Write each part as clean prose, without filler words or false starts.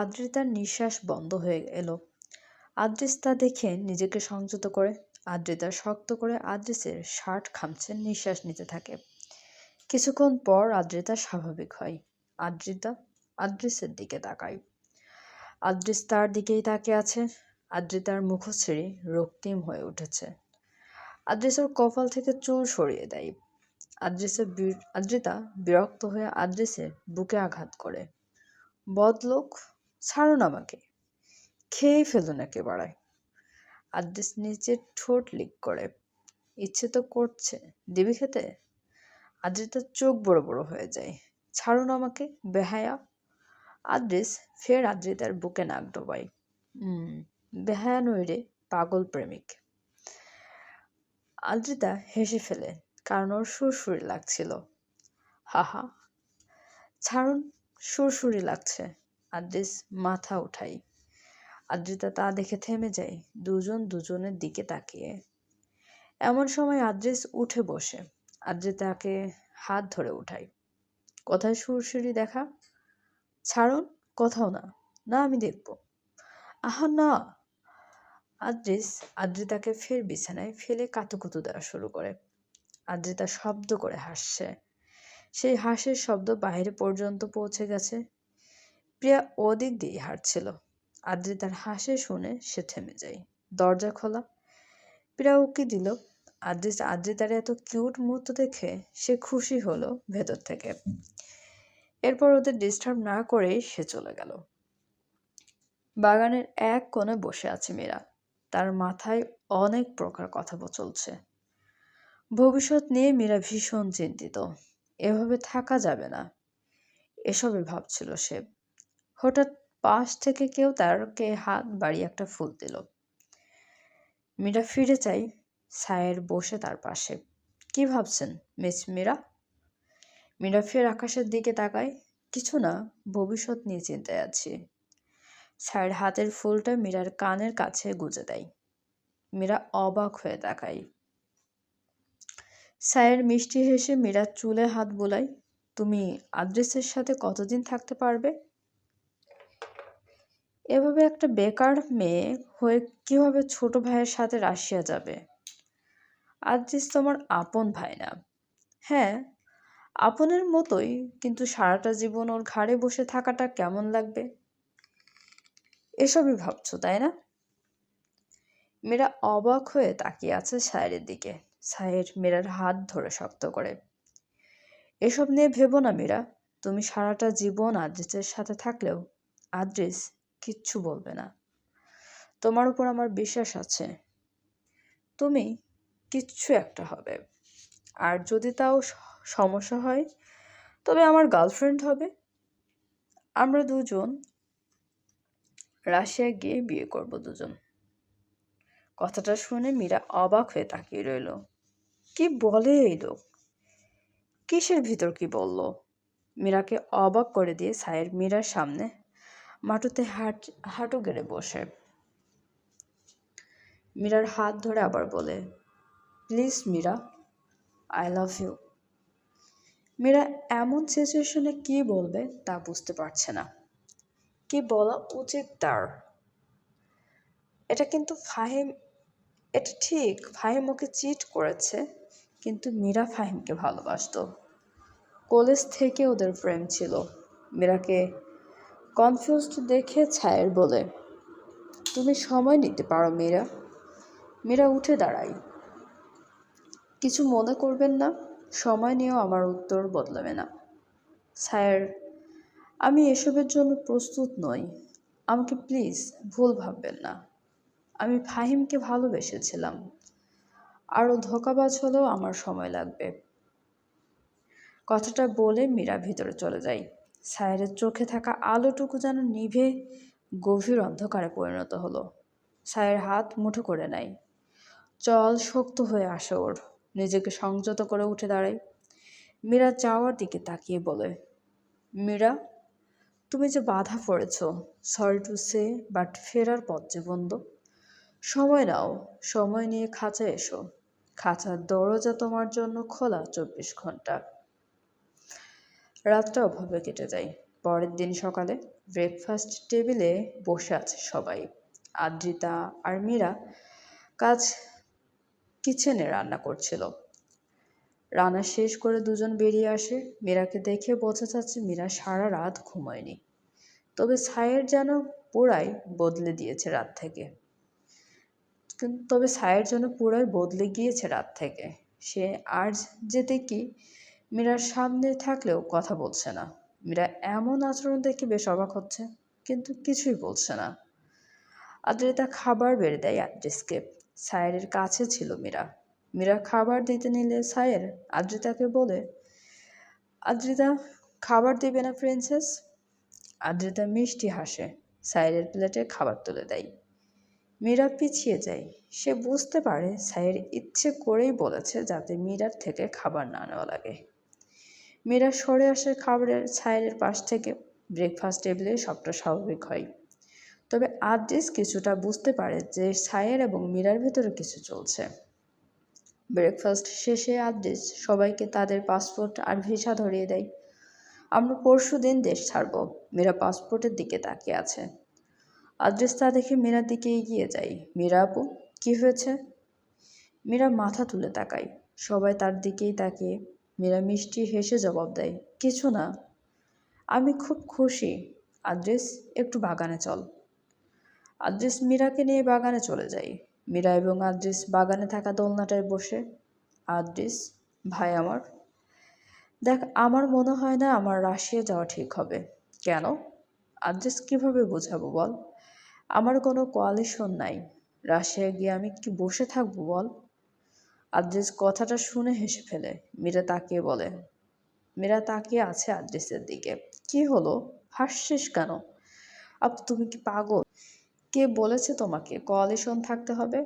আদ্রিতার নিঃশ্বাস বন্ধ হয়ে এলো। আদ্রিস তা দেখে নিজেকে সংযত করে। আদ্রিতা শক্ত করে আদ্রিসের শার্ট খামছে, নিঃশ্বাস নিতে থাকে। কিছুক্ষণ পর আদ্রিতা স্বাভাবিক হয়। আদ্রিতা আদ্রিসের দিকে তাকায়। আদ্রিস তার দিকেই তাকিয়ে আছে। আদ্রিতার মুখশ্রী রক্তিম হয়ে উঠেছে। আদ্রিস ওর কপাল থেকে চুল সরিয়ে দেয়। আদ্রিতা বিরক্ত হয়ে আদ্রিসের বুকে আঘাত করে। বদলোক, ছাড়ুন আমাকে, খেয়েই ফেলুন একেবারে। আদ্রিস নিচের ঠোঁট লিক করে। ইচ্ছে তো করছে, দিবি খেতে? আদ্রিতার চোখ বড় বড় হয়ে যায়। ছাড়ুন আমাকে, বেহায়া। আদ্রিস ফের আদ্রিতার বুকে নাক ডোবায়। বেহায়া নই রে, পাগল প্রেমিক। আদ্রিতা হেসে ফেলে, কারণ ওর সুরসুরি লাগছিল। হাহা, ছাড়ুন, সুরসুরি লাগছে। আদ্রিস মাথা উঠাই। আদ্রিতা তা দেখে থেমে যায়, দুজন দুজনের দিকে তাকিয়ে। এমন সময় আদ্রিস উঠে বসে। আদ্রিতাকে হাত ধরে উঠাই। কোথায় সুরসুরি দেখা? ছাড়ুন, কোথাও না। না, আমি দেখব। আহা না। আদ্রিস আদ্রিতাকে ফের বিছানায় ফেলে কাতুকুতু দেওয়া শুরু করে। আদ্রিতা শব্দ করে হাসছে। সেই হাসির শব্দ বাইরে পর্যন্ত পৌঁছে গেছে। প্রিয়া ওদিক দিয়ে হাঁটছিল। আদ্রিতার হাসি শুনে সে থেমে যায়। দরজা খোলা। প্রিয়া উকি দিল। আদ্রিতার এত কিউট মুহূর্ত দেখে সে খুশি হলো ভেতর থেকে। এরপর ওদের ডিস্টার্ব না করেই সে চলে গেল। বাগানের এক কোণে বসে আছে মীরা। তার মাথায় অনেক প্রকার কথা চলছে। ভবিষ্যৎ নিয়ে মীরা ভীষণ চিন্তিত। এভাবে থাকা যাবে না, এসবই ভাবছিল সে। হঠাৎ পাশ থেকে কেউ তারকে হাত বাড়িয়ে একটা ফুল দিল। মীরা ফিরে চাই। সায়ের বসে তার পাশে। কি ভাবছেন মিস মীরা? মীরা ফের আকাশের দিকে তাকায়। কিছু না, ভবিষ্যৎ নিয়ে চিন্তায় আছি। সায়ের হাতের ফুলটা মীরার কানের কাছে গুজে দেয়। মীরা অবাক হয়ে তাকায়। সায়ের মিষ্টি হেসে মীরার চুলে হাত বোলায়। তুমি আদ্রিসের সাথে কতদিন থাকতে পারবে? এভাবে একটা বেকার মেয়ে হয়ে কিভাবে ছোট ভাইয়ের সাথে রাশিয়া যাবে? আদ্রিস তোমার আপন ভাই না? হ্যাঁ, আপনের মতোই, কিন্তু সারাটা জীবন ওর ঘাড়ে বসে থাকাটা কেমন লাগবে? এসবই ভাবছো, তাই না? মীরা অবাক হয়ে তাকিয়ে আছে সায়ের দিকে। সায়ের মীরার হাত ধরে শক্ত করে। এসব নিয়ে ভেবো না মীরা। তুমি সারাটা জীবন আদ্রিসের সাথে থাকলেও আদ্রিস কিচ্ছু বলবে না। তোমার উপর আমার বিশ্বাস আছে। তুমি কিচ্ছু একটা হবে। আর যদি তাও সমস্যা হয়, তবে আমার গার্লফ্রেন্ড হবে। আমরা দুজন রাশিয়া গিয়ে বিয়ে করব দুজন। কথাটা শুনে মীরা অবাক হয়ে তাকিয়ে রইল। কি বলে এই লোক? কিসের ভিতর কি বলল? মীরাকে অবাক করে দিয়ে সায়ের মীরার সামনে মাটুতে হাঁটু গেড়ে বসে। মীরার হাত ধরে আবার বলে, please Meera, I love you. Meera এমন সিচুয়েশনে কি বলবে তা বুঝতে পারছে না। কি বলা উচিত তার? এটা কিন্তু ফাহিম, এটা ঠিক ফাহিম ওকে চিট করেছে, কিন্তু মীরা ফাহিমকে ভালোবাসতো। কলেজ থেকে ওদের প্রেম ছিল। মীরাকে কনফিউজড দেখে ছায়ের বলে, তুমি সময় নিতে পারো মীরা। মীরা উঠে দাঁড়ায়। কিছু মনে করবেন না, সময় নিয়েও আমার উত্তর বদলাবে না। স্যার, আমি এসবের জন্য প্রস্তুত নই। আমাকে প্লিজ ভুল ভাববেন না। আমি ফাহিমকে ভালোবেসেছিলাম। আরও ধোঁকাবাজ হলেও আমার সময় লাগবে। কথাটা বলে মীরা ভিতরে চলে যায়। সায়েরের চোখে থাকা আলোটুকু যেন নিভে গভীর অন্ধকারে পরিণত হলো। সায়ের হাত মুঠো করে নেয়। চল শক্ত হয়ে আসে ওর। নিজেকে সংযত করে উঠে দাঁড়ায়। মীরা যাওয়ার দিকে তাকিয়ে বলে, মীরা, তুমি যে বাধা পড়েছ, সরি টু সে, বাট ফেরার পথ যে বন্ধ। সময় নাও, সময় নিয়ে খাঁচায় এসো। খাঁচার দরজা তোমার জন্য খোলা 24 ঘন্টা। রাতটা ওভাবে কেটে যায়। পরের দিন সকালে ব্রেকফাস্ট টেবিলে বসে আছে সবাই। আদ্রিতা আর মীরা কাজ কিচেনে রান্না করছিল। রান্না শেষ করে দুজন বেরিয়ে আসে। মীরাকে দেখে বোঝা যাচ্ছে মীরা সারা রাত ঘুমায়নি। তবে ছায়ের যেন পুরাই বদলে দিয়েছে রাত থেকে। গিয়েছে রাত থেকে। সে আর যেতে কি মীরার সামনে থাকলেও কথা বলছে না। মীরা এমন আচরণ দেখে বেশ অবাক হচ্ছে, কিন্তু কিছুই বলছে না। আদ্রিতা খাবার বেড়ে দেয় আদ্রিসকে। সায়েরের কাছে ছিল মীরা। মীরা খাবার দিতে নিলে সায়ের আদ্রিতাকে বলে, আদ্রিতা, খাবার দিবে না প্রিন্সেস? আদ্রিতা মিষ্টি হাসে, সায়েরের প্লেটে খাবার তুলে দেয়। মীরা পিছিয়ে যায়। সে বুঝতে পারে সায়ের ইচ্ছে করেই বলেছে যাতে মীরার থেকে খাবার না নেওয়া লাগে। মীরা সরে আসে খাবারের সায়েরের পাশ থেকে। ব্রেকফাস্ট টেবিলে সবটা স্বাভাবিক হয়। তবে আদ্রিস কিছুটা বুঝতে পারে যে সায়ের এবং মীরার ভেতরে কিছু চলছে। ব্রেকফাস্ট শেষে আদ্রিস সবাইকে তাদের পাসপোর্ট আর ভিসা ধরিয়ে দেয়। আমরা পরশুদিন দেশ ছাড়ব। মীরা পাসপোর্টের দিকে তাকিয়ে আছে। আদ্রিস তা দেখে মীরার দিকে এগিয়ে যায়। মীরা আপু, কি হয়েছে? মীরা মাথা তুলে তাকায়। সবাই তার দিকেই তাকিয়ে। মীরা মিষ্টি হেসে জবাব দেয়, কিছু না, আমি খুব খুশি। আদ্রিস, একটু বাগানে চল। আদ্রিস মীরাকে নিয়ে বাগানে চলে যায়। মীরা এবং আদ্রিস বাগানে থাকা দোলনাটায় বসে। আদ্রিস, ভাই আমার, দেখ, আমার মনে হয় না আমার রাশিয়া যাওয়া ঠিক হবে। কেন? আদ্রিস, কিভাবে বোঝাবো বল? আমার কোনো কোয়ালিশন নাই। রাশিয়ায় গিয়ে আমি কি বসে থাকবো বল? আদ্রিস কথাটা শুনে হেসে ফেলে। মীরা তাকিয়ে আছে আদ্রিসের দিকে। কি হলো, হাসছিস কেন? তুমি কি পাগল? কে বলেছে তোমাকে কোয়ালিশন থাকতে হবে?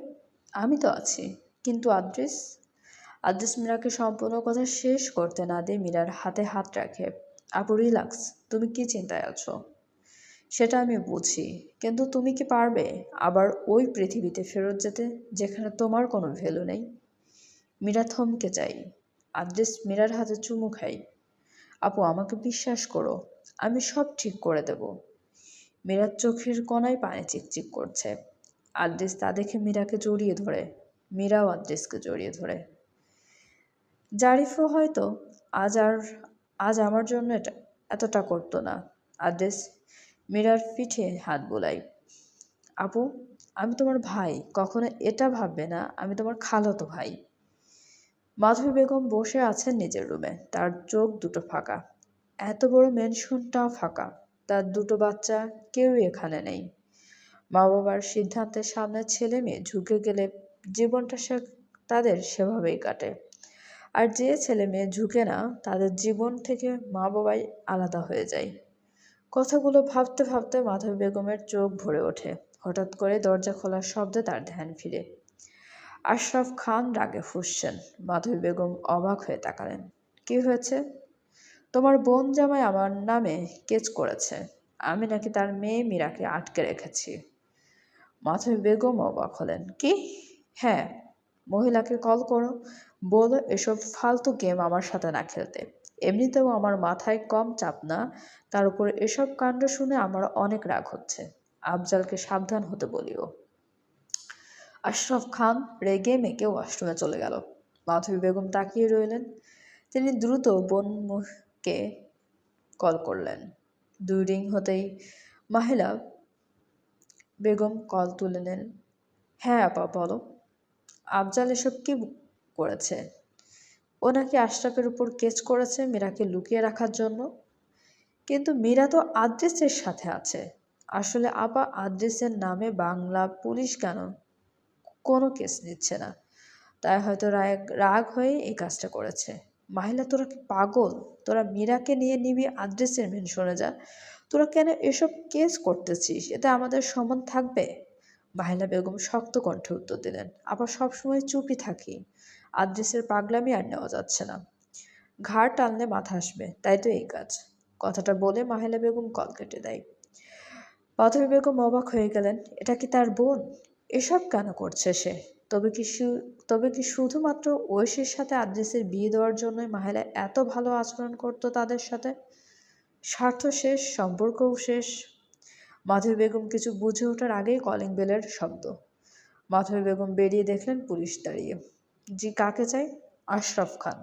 আমি তো আছি। কিন্তু আদ্রিস মীরাকে সম্পূর্ণ কথা শেষ করতে না দিয়ে মীরার হাতে হাত রাখে। আপু, রিল্যাক্স। তুমি কি চিন্তায় আছো সেটা আমি বুঝি, কিন্তু তুমি কি পারবে আবার ওই পৃথিবীতে ফেরত যেতে যেখানে তোমার কোনো ভ্যালু নেই? মীরা থমকে যায়। আদ্রিস মীরার হাতে চুমু খায়। আপু, আমাকে বিশ্বাস করো, আমি সব ঠিক করে দেব। মীরার চোখের কোণায় পানি চিকচিক করছে। আদ্রিস তা দেখে মীরাকে জড়িয়ে ধরে। মীরাও আদ্রিসকে জড়িয়ে ধরে। জারিফও হয়তো আজ আমার জন্য এতটা করতো না। আদ্রিস মীরার পিঠে হাত বুলায়। আপু, আমি তোমার ভাই, কখনো এটা ভাববে না আমি তোমার খালাতো ভাই। মাধবী বেগম বসে আছেন নিজের রুমে। তার চোখ দুটো ফাঁকা। এত বড় মেনশনটাও ফাঁকা। তার দুটো বাচ্চা কেউই এখানে নেই। মা বাবার সিদ্ধান্তের সামনে ছেলে মেয়ে ঝুঁকে গেলে জীবনটা তাদের সেভাবেই কাটে। আর যে ছেলে মেয়ে ঝুঁকে না, তাদের জীবন থেকে মা বাবাই আলাদা হয়ে যায়। কথাগুলো ভাবতে ভাবতে মাধবী বেগমের চোখ ভরে ওঠে। হঠাৎ করে দরজা খোলার শব্দে তার ধ্যান ফিরে। আশরাফ খান রাগে ফুঁসছেন। মাধবী বেগম অবাক হয়ে তাকালেন। কি হয়েছে? তোমার বোন জামাই আমার নামে কেস করেছে। আমি নাকি তার মেয়ে মীরাকে আটকে রেখেছি। মাধবী বেগম অবাক হলেন। কি? হ্যাঁ, মহিলাকে কল করো, বলো এসব ফালতু গেম আমার সাথে না খেলতে। এমনিতেও আমার মাথায় কম চাপ না, তার উপর এসব কাণ্ড শুনে আমার অনেক রাগ হচ্ছে। আফজালকে সাবধান হতে বলিও। আশরাফ খান রেগে মেগে ওয়াশরুমে চলে গেল। মাধবী বেগম তাকিয়ে রইলেন। তিনি দ্রুত বোনকে কল করলেন। 2 রিং হতেই মাহিলা বেগম কল তুলে নেন। হ্যাঁ আপা, বলো। আফজাল এসব কি করেছে? ও নাকি আশরাফের উপর কেস করেছে মীরাকে লুকিয়ে রাখার জন্য। কিন্তু মীরা তো আদ্রিসের সাথে আছে। আসলে আপা, আদ্রিসের নামে বাংলা পুলিশ কেন কোনো কেস নিচ্ছে না, তাই হয়তো রাগ হয়ে এই কাজটা করেছে। মাহিলা, তোরা কি পাগল? তোরা মীরাকে নিয়ে নিবি আদ্রিসের মেনশনে যা। তোরা কেন এসব কেস করতেছিস? এতে আমাদের সম্মান থাকবে? মাহিলা বেগম শক্ত কণ্ঠে উত্তর দিলেন। আবার সবসময় চুপই থাকি। আদ্রিসের পাগলামি আর নেওয়া যাচ্ছে না। ঘাড় টানলে মাথা আসবে, তাই তো এই কাজ। কথাটা বলে মাহিলা বেগম কল কেটে দেয়। মাধবী বেগম অবাক হয়ে গেলেন। এটা কি তার বোন? এসব কেন করছে সে? তবে কি শুধুমাত্র ঐশীর সাথে আদ্রিসের বিয়ে দেওয়ার জন্যই মাহিলা এত ভালো আচরণ করতো তাদের সাথে? স্বার্থ শেষ, সম্পর্কও শেষ। মাধবী বেগম কিছু বুঝে ওঠার আগেই কলিং বেলের শব্দ। মাধবী বেগম বেরিয়ে দেখলেন পুলিশ দাঁড়িয়ে। জি, কাকে চাই? আশরাফ খান।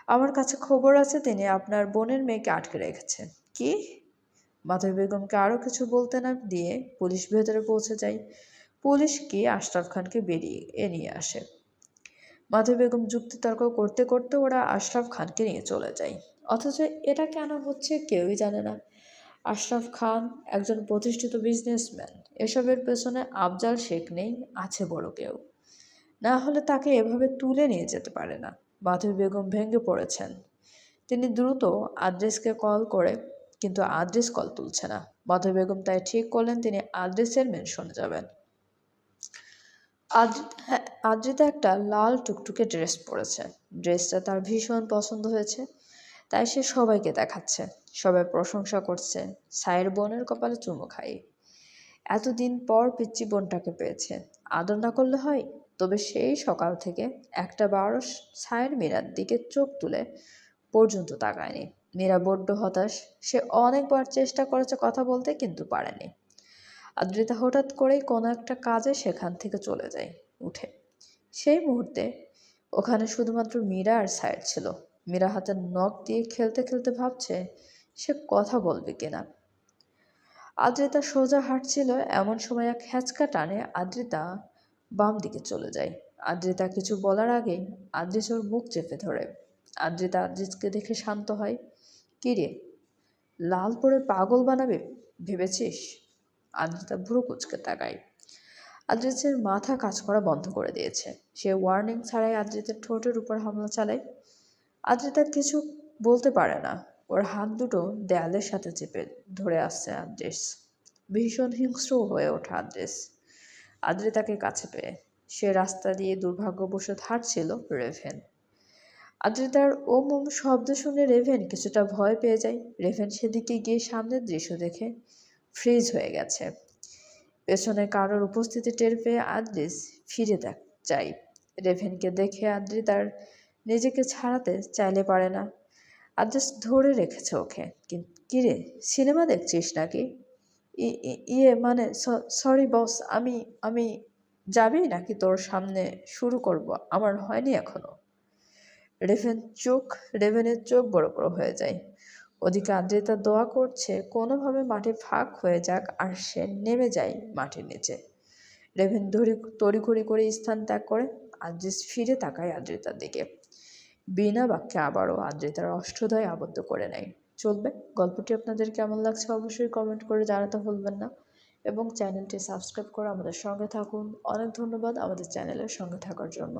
আমার কাছে খবর আছে তিনি আপনার বোনের মেয়েকে আটকে রেখেছেন। কি? মাধবী বেগমকে আরও কিছু বলতে না দিয়ে পুলিশ ভেতরে পৌঁছে যায়। পুলিশ গিয়ে আশরাফ খানকে বেরিয়ে নিয়ে আসে। মাধবী বেগম যুক্তিতর্ক করতে করতে ওরা আশরাফ খানকে নিয়ে চলে যায়। অথচ এটা কেন হচ্ছে কেউই জানে না। আশরাফ খান একজন প্রতিষ্ঠিত বিজনেসম্যান। এসবের পেছনে আফজাল শেখ নেই, আছে বড় কেউ। না হলে তাকে এভাবে তুলে নিয়ে যেতে পারে না। মাধবী বেগম ভেঙে পড়েছেন। তিনি দ্রুত আদ্রেসকে কল করে, কিন্তু আদ্রেস কল তুলছে না। মাধবী বেগম তাই ঠিক করলেন তিনি আদ্রেসের মেনশনে যাবেন। আদ্রিতা একটা লাল টুকটুকে ড্রেস পরেছে। ড্রেসটা তার ভীষণ পছন্দ হয়েছে, তাই সে সবাইকে দেখাচ্ছে। সবাই প্রশংসা করছে, সায়ের বোনের কপালে চুমু খাই। এতদিন পর পিচ্চি বোনটাকে পেয়েছে, আদর না করলে হয়? তবে সেই সকাল থেকে একটা বারো ছায়ের মীরার দিকে চোখ তুলে পর্যন্ত তাকায়নি। মীরা বড্ড হতাশ। সে অনেকবার চেষ্টা করেছে কথা বলতে, কিন্তু পারেনি। আদ্রিতা হঠাৎ করেই কোনো একটা কাজে সেখান থেকে চলে যায় উঠে। সেই মুহূর্তে ওখানে শুধুমাত্র মীরা আর সায়ের ছিল। মীরা হাতে নখ দিয়ে খেলতে খেলতে ভাবছে সে কথা বলবে কিনা। আদ্রিতা সোজা হাঁটছিল, এমন সময় এক হ্যাঁচকা টানে আদ্রিতা বাম দিকে চলে যায়। আদ্রিতা কিছু বলার আগেই আদ্রিস ওর মুখ চেপে ধরে। আদ্রিতা আদ্রিসকে দেখে শান্ত হয়। কি রে, লাল পরে পাগল বানাবে ভেবেছিস? আদ্রিতা ভ্রু কুঁচকে তাকায়। আদ্রিসের মাথা কাজ করা বন্ধ করে দিয়েছে। সে ওয়ার্নিং ছাড়াই আদ্রিতের ঠোঁটের উপর হামলা চালায়। আদ্রিতা কিছু বলতে পারে না। ওর হাত দুটো দেয়ালের সাথে চেপে ধরে আসছে আদ্রিস। ভীষণ হিংস্র হয়ে ওঠে আদ্রিস আদ্রিতাকে কাছে পেয়ে। সে রাস্তা দিয়ে দুর্ভাগ্যবশত হাঁটছিল রেভেন। আদ্রিতার ও মম শব্দ শুনে রেভেন কিছুটা ভয় পেয়ে যায়। রেভেন সেদিকে গিয়ে সামনের দৃশ্য দেখে ফ্রিজ হয়ে গেছে। পেছনে কারোর উপস্থিতি টের পেয়ে আদ্রিস ফিরে যায়। রেভেনকে দেখে আদ্রিতার নিজেকে ছাড়াতে চাইলে পারে না। আদ্রিস ধরে রেখেছে ওকে। কিরে, সিনেমা দেখছিস নাকি? ইয়ে মানে, সরি বস, আমি আমি যাবি নাকি তোর সামনে শুরু করব? আমার হয়নি এখনো। রেভেনের চোখ বড় বড় হয়ে যায়। ওদিকে আদ্রিতা দোয়া করছে কোনোভাবে মাটি ফাঁক হয়ে যাক আর সে নেমে যায় মাটির নিচে। রেভেন তড়িঘড়ি করে স্থান ত্যাগ করে। আদ্রিস ফিরে তাকায় আদ্রিতার দিকে। বিনা বাক্যে আবারও আদ্রিতার অষ্টদয় আবদ্ধ করে নেয়। চলবে। গল্পটি আপনাদের কেমন লাগছে অবশ্যই কমেন্ট করে জানাতে ভুলবেন না, এবং চ্যানেলটি সাবস্ক্রাইব করে আমাদের সঙ্গে থাকুন। অনেক ধন্যবাদ আমাদের চ্যানেলের সঙ্গে থাকার জন্য।